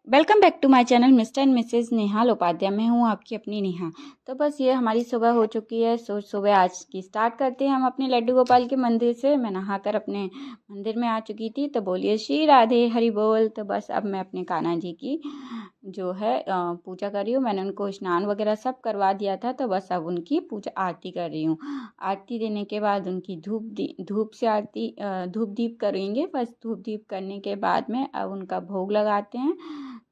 Welcome back to my channel Mr and Mrs Nehal Upadhyay. मैं हूँ आपकी अपनी नेहा। तो बस ये हमारी सुबह हो चुकी है। सुबह आज की स्टार्ट करते हैं हम अपने लड्डू गोपाल के मंदिर से। मैं नहाकर अपने मंदिर में आ चुकी थी, तो बोलिए श्री राधे हरि बोल। तो बस अब मैं अपने कान्हा जी की जो है पूजा कर रही हूँ। मैंने उनको स्नान वगैरह सब करवा दिया था, तो बस अब उनकी पूजा आरती कर रही हूँ। आरती देने के बाद उनकी धूप से आरती धूप दीप करेंगे। बस धूप दीप करने के बाद में अब उनका भोग लगाते हैं।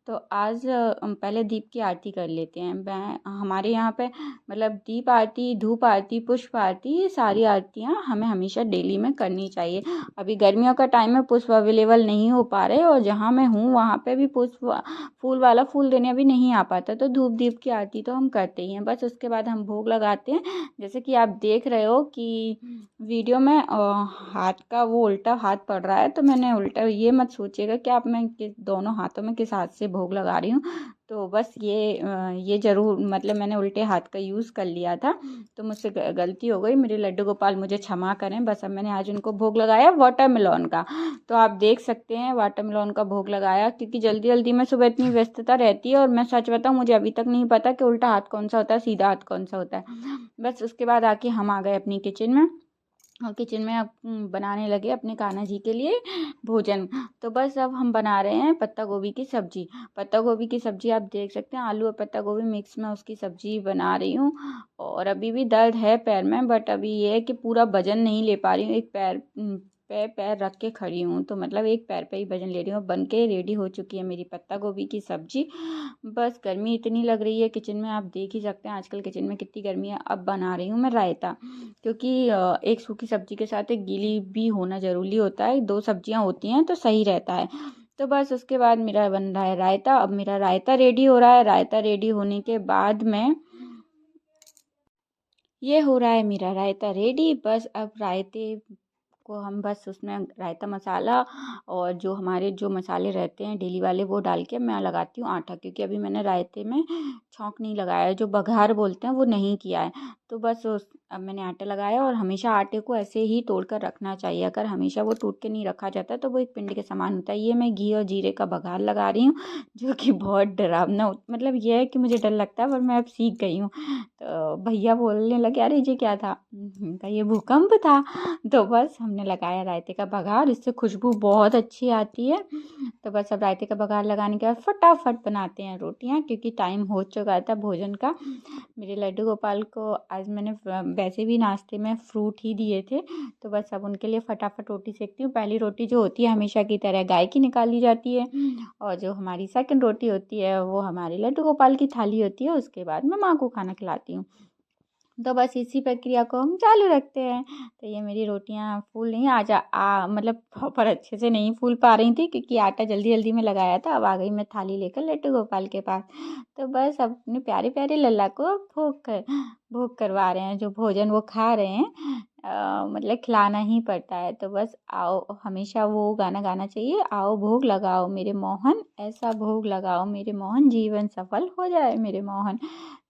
तो आज पहले दीप की आरती कर लेते हैं। हमारे यहाँ पे मतलब दीप आरती, धूप आरती, पुष्प आरती, ये सारी आरतियाँ हमें हमेशा डेली में करनी चाहिए। अभी गर्मियों का टाइम में पुष्प अवेलेबल नहीं हो पा रहे, और जहाँ मैं हूँ वहाँ पे भी पुष्प फूल वाला फूल देने अभी नहीं आ पाता, तो धूप दीप की आरती तो हम करते ही हैं। बस उसके बाद हम भोग लगाते हैं। जैसे कि आप देख रहे हो कि वीडियो में हाथ का वो उल्टा हाथ पड़ रहा है, तो मैंने उल्टा ये मत सोचिएगा कि आप मैं दोनों हाथों में किस हाथ से भोग लगा रही हूँ। तो बस ये ज़रूर मतलब मैंने उल्टे हाथ का यूज़ कर लिया था, तो मुझसे गलती हो गई। मेरे लड्डू गोपाल मुझे क्षमा करें। बस अब मैंने आज उनको भोग लगाया वाटरमेलन का। तो आप देख सकते हैं वाटरमेलन का भोग लगाया, क्योंकि जल्दी जल्दी में सुबह इतनी व्यस्तता रहती है, और मैं सच बताऊँ मुझे अभी तक नहीं पता कि उल्टा हाथ कौन सा होता है, सीधा हाथ कौन सा होता है। बस उसके बाद आके हम आ गए अपनी किचन में, और किचन में अब बनाने लगे अपने कान्हा जी के लिए भोजन। तो बस अब हम बना रहे हैं पत्ता गोभी की सब्जी। पत्ता गोभी की सब्जी आप देख सकते हैं, आलू और पत्ता गोभी मिक्स में उसकी सब्जी बना रही हूँ। और अभी भी दर्द है पैर में, बट अभी ये है कि पूरा वजन नहीं ले पा रही हूँ। एक पैर पे पैर रख के खड़ी हूँ, तो मतलब एक पैर पे ही वजन ले रही हूँ। बन के रेडी हो चुकी है मेरी पत्ता गोभी की सब्जी। बस गर्मी इतनी लग रही है किचन में, आप देख ही सकते हैं आजकल किचन में कितनी गर्मी है। अब बना रही हूँ मैं रायता, क्योंकि एक सूखी सब्जी के साथ एक गीली भी होना ज़रूरी होता है। दो सब्जियां होती हैं तो सही रहता है। तो बस उसके बाद मेरा बन रहा है रायता। अब मेरा रायता रेडी हो रहा है। रायता रेडी होने के बाद में ये हो रहा है मेरा रायता रेडी। बस अब रायते को हम बस उसमें रायता मसाला और जो हमारे जो मसाले रहते हैं डेली वाले वो डाल के मैं लगाती हूँ आटा, क्योंकि अभी मैंने रायते में छौंक नहीं लगाया है, जो बघार बोलते हैं वो नहीं किया है। तो बस अब मैंने आटा लगाया, और हमेशा आटे को ऐसे ही तोड़ कर रखना चाहिए। अगर हमेशा वो टूट के नहीं रखा जाता तो वो एक पिंड के समान होता है। ये मैं घी और जीरे का बघार लगा रही हूँ, जो कि बहुत डरावना मतलब ये है कि मुझे डर लगता है, पर मैं अब सीख गई हूँ। तो भैया बोलने लगे अरे ये क्या था, कहा ये भूकंप था। तो बस हमने लगाया रायते का बघार, इससे खुशबू बहुत अच्छी आती है। तो बस अब रायते का बघार लगाने के बाद फटाफट बनाते हैं रोटियां, क्योंकि टाइम हो चुका था भोजन का। मेरे लड्डू गोपाल को आज मैंने वैसे भी नाश्ते में फ्रूट ही दिए थे, तो बस अब उनके लिए फटाफट रोटी सेकती हूँ। पहली रोटी जो होती है हमेशा की तरह गाय की निकाली जाती है, और जो हमारी सेकंड रोटी होती है वो हमारे लड्डू गोपाल की थाली होती है। उसके बाद मैं माँ को खाना खिलाती हूँ। तो बस इसी प्रक्रिया को हम चालू रखते हैं। तो ये मेरी रोटियां फूल नहीं मतलब प्रॉपर अच्छे से नहीं फूल पा रही थी, क्योंकि आटा जल्दी जल्दी में लगाया था। अब आ गई मैं थाली लेकर लड्डू गोपाल के पास। तो बस अब अपने प्यारे प्यारे लल्ला को भोग करवा रहे हैं। जो भोजन वो खा रहे हैं मतलब खिलाना ही पड़ता है। तो बस आओ, हमेशा वो गाना गाना चाहिए, आओ भोग लगाओ मेरे मोहन, ऐसा भोग लगाओ मेरे मोहन, जीवन सफल हो जाए मेरे मोहन।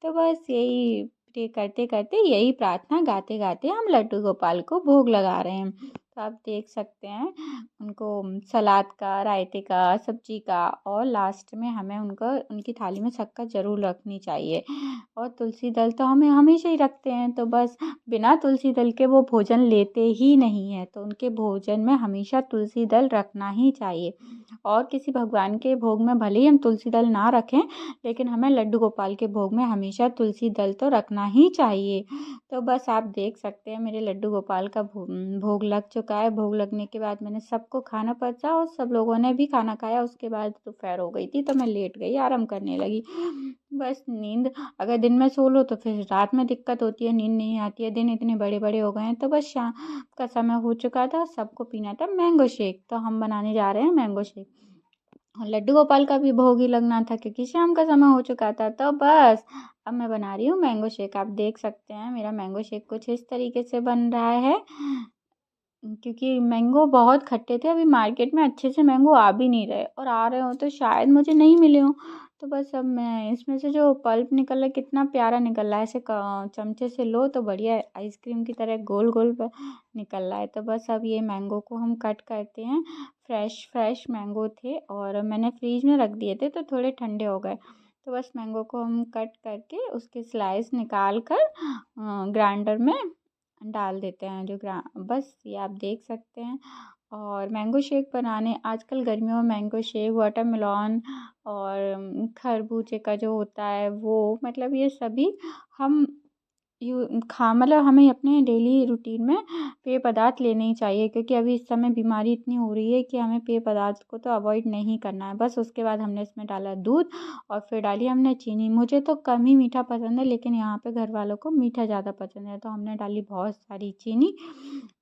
तो बस यही प्रे करते करते, यही प्रार्थना गाते गाते हम लड्डू गोपाल को भोग लगा रहे हैं। तो आप देख सकते हैं उनको सलाद का, रायते का, सब्जी का, और लास्ट में हमें उनकी थाली में शक्कर ज़रूर रखनी चाहिए। और तुलसी दल तो हमें हमेशा ही रखते हैं। तो बस बिना तुलसी दल के वो भोजन लेते ही नहीं है, तो उनके भोजन में हमेशा तुलसी दल रखना ही चाहिए। और किसी भगवान के भोग में भले ही हम तुलसी दल ना रखें, लेकिन हमें लड्डू गोपाल के भोग में हमेशा तुलसी दल तो रखना ही चाहिए। तो बस आप देख सकते हैं मेरे लड्डू गोपाल का भोग लग चुका है। भोग लगने के बाद मैंने सबको खाना परसा, और सब लोगों ने भी खाना खाया। उसके बाद दोपहर हो गई थी, तो मैं लेट गई, आराम करने लगी। बस नींद अगर दिन में सो लो तो फिर रात में दिक्कत होती है, नींद नहीं आती है। दिन इतने बड़े बड़े हो गए हैं। तो बस शाम का समय हो चुका था, सबको पीना था मैंगो शेक, तो हम बनाने जा रहे हैं मैंगो शेक। और लड्डू गोपाल का भी भोग ही लगना था, क्योंकि शाम का समय हो चुका था। तो बस अब मैं बना रही हूँ मैंगो शेक। आप देख सकते हैं मेरा मैंगो शेक कुछ इस तरीके से बन रहा है, क्योंकि मैंगो बहुत खट्टे थे। अभी मार्केट में अच्छे से मैंगो आ भी नहीं रहे, और आ रहे हो तो शायद मुझे नहीं मिले हों। तो बस अब मैं इसमें से जो पल्प निकल रहा है कितना प्यारा निकल रहा है, ऐसे चमचे से लो तो बढ़िया आइसक्रीम की तरह गोल गोल निकल रहा है। तो बस अब ये मैंगो को हम कट करते हैं, फ्रेश फ्रेश मैंगो थे और मैंने फ्रीज में रख दिए थे तो थोड़े ठंडे हो गए। तो बस मैंगो को हम कट करके उसके स्लाइस निकाल कर ग्राइंडर में डाल देते हैं। बस ये आप देख सकते हैं। और मैंगो शेक बनाने आजकल गर्मियों में मैंगो शेक, वाटरमेलन और खरबूजे का जो होता है वो, मतलब ये सभी हम मतलब हमें अपने डेली रूटीन में पेय पदार्थ लेने ही चाहिए, क्योंकि अभी इस समय बीमारी इतनी हो रही है कि हमें पेय पदार्थ को तो अवॉइड नहीं करना है। बस उसके बाद हमने इसमें डाला दूध और फिर डाली हमने चीनी। मुझे तो कम ही मीठा पसंद है, लेकिन यहाँ पे घर वालों को मीठा ज़्यादा पसंद है, तो हमने डाली बहुत सारी चीनी।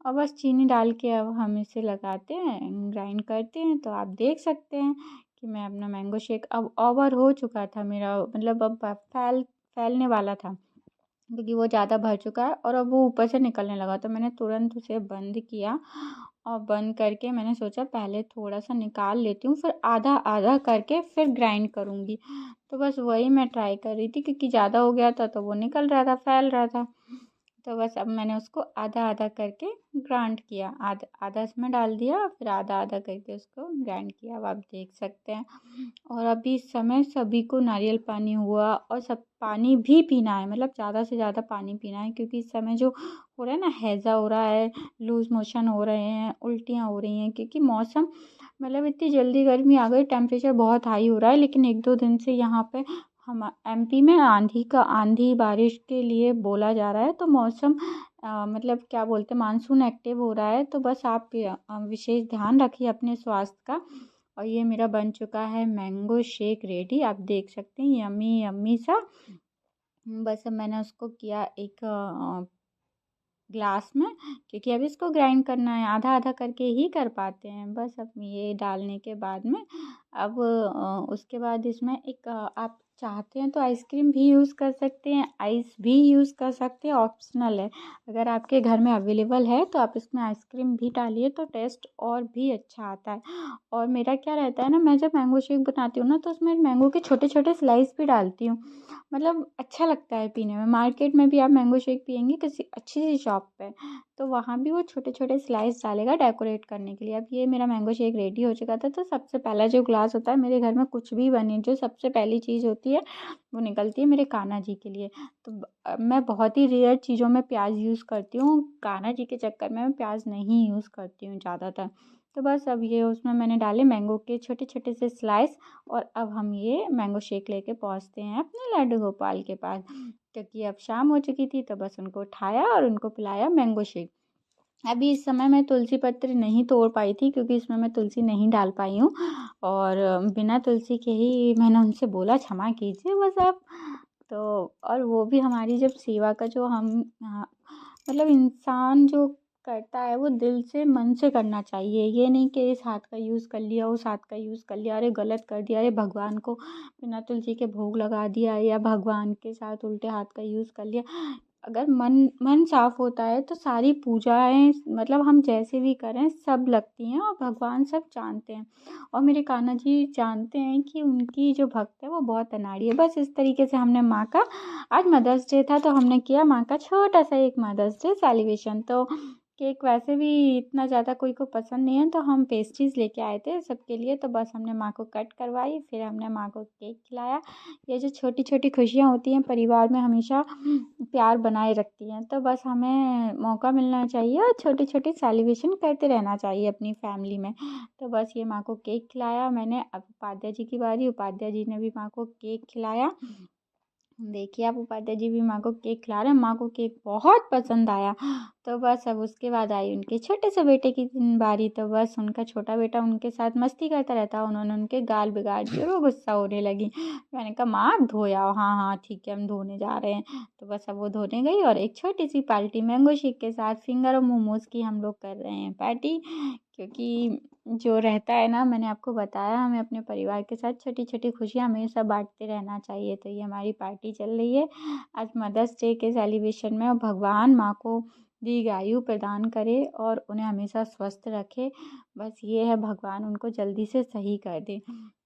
और बस चीनी डाल के अब हम इसे लगाते हैं, ग्राइंड करते हैं। तो आप देख सकते हैं कि मैं अपना मैंगो शेक अब ओवर हो चुका था मेरा, मतलब अब फैलने वाला था, क्योंकि वो ज़्यादा भर चुका है और अब वो ऊपर से निकलने लगा। तो मैंने तुरंत उसे बंद किया और बंद करके मैंने सोचा पहले थोड़ा सा निकाल लेती हूँ, फिर आधा आधा करके फिर ग्राइंड करूँगी। तो बस वही मैं ट्राई कर रही थी, क्योंकि ज़्यादा हो गया था तो वो निकल रहा था, फैल रहा था। तो बस अब मैंने उसको आधा आधा करके ग्राइंड किया, आधा आधा इसमें डाल दिया, फिर आधा आधा करके उसको ग्राइंड किया। अब आप देख सकते हैं। और अभी इस समय सभी को नारियल पानी हुआ और सब पानी भी पीना है, मतलब ज़्यादा से ज़्यादा पानी पीना है, क्योंकि इस समय जो हो रहा है ना, हैज़ा हो रहा है, लूज़ मोशन हो रहे हैं, उल्टियाँ हो रही हैं, क्योंकि मौसम, मतलब इतनी जल्दी गर्मी आ गई, टेम्परेचर बहुत हाई हो रहा है। लेकिन एक दो दिन से यहाँ पे हम एमपी में आंधी बारिश के लिए बोला जा रहा है। तो मौसम मतलब क्या बोलते हैं, मानसून एक्टिव हो रहा है। तो बस आप विशेष ध्यान रखिए अपने स्वास्थ्य का। और ये मेरा बन चुका है मैंगो शेक रेडी, आप देख सकते हैं, यम्मी यम्मी सा। बस अब मैंने उसको किया एक ग्लास में, क्योंकि अब इसको ग्राइंड करना है, आधा आधा करके ही कर पाते हैं। बस अब ये डालने के बाद में अब उसके बाद इसमें एक आप चाहते हैं तो आइसक्रीम भी यूज़ कर सकते हैं, आइस भी यूज़ कर सकते हैं, ऑप्शनल है। अगर आपके घर में अवेलेबल है तो आप इसमें आइसक्रीम भी डालिए तो टेस्ट और भी अच्छा आता है। और मेरा क्या रहता है ना, मैं जब मैंगो शेक बनाती हूँ ना तो उसमें मैंगो के छोटे छोटे स्लाइस भी डालती हूँ, मतलब अच्छा लगता है पीने में। मार्केट में भी आप मैंगो शेक पियेंगे किसी अच्छी सी शॉप पे, तो वहाँ भी वो छोटे छोटे स्लाइस डालेगा डेकोरेट करने के लिए। अब ये मेरा मैंगो शेक रेडी हो चुका था। तो सबसे पहला जो ग्लास होता है मेरे घर में, कुछ भी बने जो सबसे पहली चीज़ होती है वो निकलती है मेरे कान्हा जी के लिए। तो मैं बहुत ही रेयर चीज़ों में प्याज यूज़ करती हूँ, कान्हा जी के चक्कर में मैं प्याज नहीं यूज़ करती हूँ ज़्यादातर। तो बस अब ये उसमें मैंने डाले मैंगो के छोटे छोटे से स्लाइस। और अब हम ये मैंगो शेक लेके पहुँचते हैं अपने लड्डू गोपाल के पास, क्योंकि अब शाम हो चुकी थी। तो बस उनको उठाया और उनको पिलाया मैंगो शेक। अभी इस समय मैं तुलसी पत्र नहीं तोड़ पाई थी, क्योंकि इसमें मैं तुलसी नहीं डाल पाई हूँ। और बिना तुलसी के ही मैंने उनसे बोला क्षमा कीजिए बस आप। तो और वो भी हमारी जब सेवा का जो हम मतलब इंसान जो करता है वो दिल से मन से करना चाहिए। ये नहीं कि इस हाथ का यूज़ कर लिया, उस हाथ का यूज़ कर लिया, अरे गलत कर दिया, अरे भगवान को बिना तुलसी के भोग लगा दिया, या भगवान के साथ उल्टे हाथ का यूज़ कर लिया। अगर मन मन साफ होता है तो सारी पूजाएं, मतलब हम जैसे भी करें सब लगती हैं और भगवान सब जानते हैं। और मेरे कान्हा जी जानते हैं कि उनकी जो भक्त है वो बहुत अनाड़ी है। बस इस तरीके से हमने माँ का, आज मदर्स डे था तो हमने किया माँ का छोटा सा एक मदर्स डे सेलिब्रेशन। तो केक वैसे भी इतना ज़्यादा कोई को पसंद नहीं है, तो हम पेस्ट्रीज लेके आए थे सबके लिए। तो बस हमने माँ को कट करवाई, फिर हमने माँ को केक खिलाया। ये जो छोटी छोटी खुशियाँ होती हैं परिवार में हमेशा प्यार बनाए रखती हैं। तो बस हमें मौका मिलना चाहिए और छोटी छोटी सेलिब्रेशन करते रहना चाहिए अपनी फैमिली में। तो बस ये माँ को केक खिलाया मैंने। अब उपाध्याय जी की बारी, उपाध्याय जी ने भी माँ को केक खिलाया। देखिए आप उपाध्याय जी भी माँ को केक खिला रहे हैं, माँ को केक बहुत पसंद आया। तो बस अब उसके बाद आई उनके छोटे से बेटे की बारी। तो बस उनका छोटा बेटा उनके साथ मस्ती करता रहता, उन्होंने उनके गाल बिगाड़ दिए और वो गुस्सा होने लगी। मैंने कहा माँ आप धो आओ, हाँ हाँ ठीक है हम धोने जा रहे हैं। तो बस अब वो धोने गई और एक छोटी सी पार्टी मैंगो शेक के साथ फिंगर और मोमोज की हम लोग कर रहे हैं पार्टी। क्योंकि जो रहता है ना, मैंने आपको बताया हमें अपने परिवार के साथ छोटी छोटी खुशियाँ हमेशा बांटते रहना चाहिए। तो ये हमारी पार्टी चल रही है आज मदर्स डे के सेलिब्रेशन में, और भगवान माँ को दीर्घायु प्रदान करे और उन्हें हमेशा स्वस्थ रखे। बस ये है, भगवान उनको जल्दी से सही कर दे।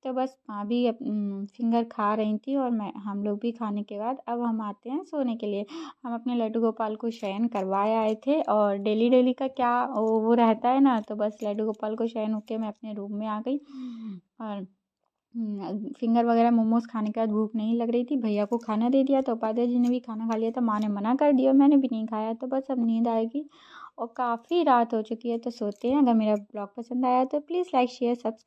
तो बस माँ भी फिंगर खा रही थी और हम लोग भी खाने के बाद अब हम आते हैं सोने के लिए। हम अपने लड्डू गोपाल को शयन करवाए आए थे और डेली डेली का क्या वो रहता है ना, तो बस लड्डू गोपाल को शयन होके मैं अपने रूम में आ गई और फिंगर वगैरह मोमोज खाने के बाद भूख नहीं लग रही थी, भैया को खाना दे दिया तो उपाध्याय जी ने भी खाना खा लिया था। माँ ने मना कर दिया, मैंने भी नहीं खाया। तो बस अब नींद आएगी और काफ़ी रात हो चुकी है, तो सोते हैं। अगर मेरा ब्लॉग पसंद आया तो प्लीज़ लाइक शेयर सब्सक्राइब।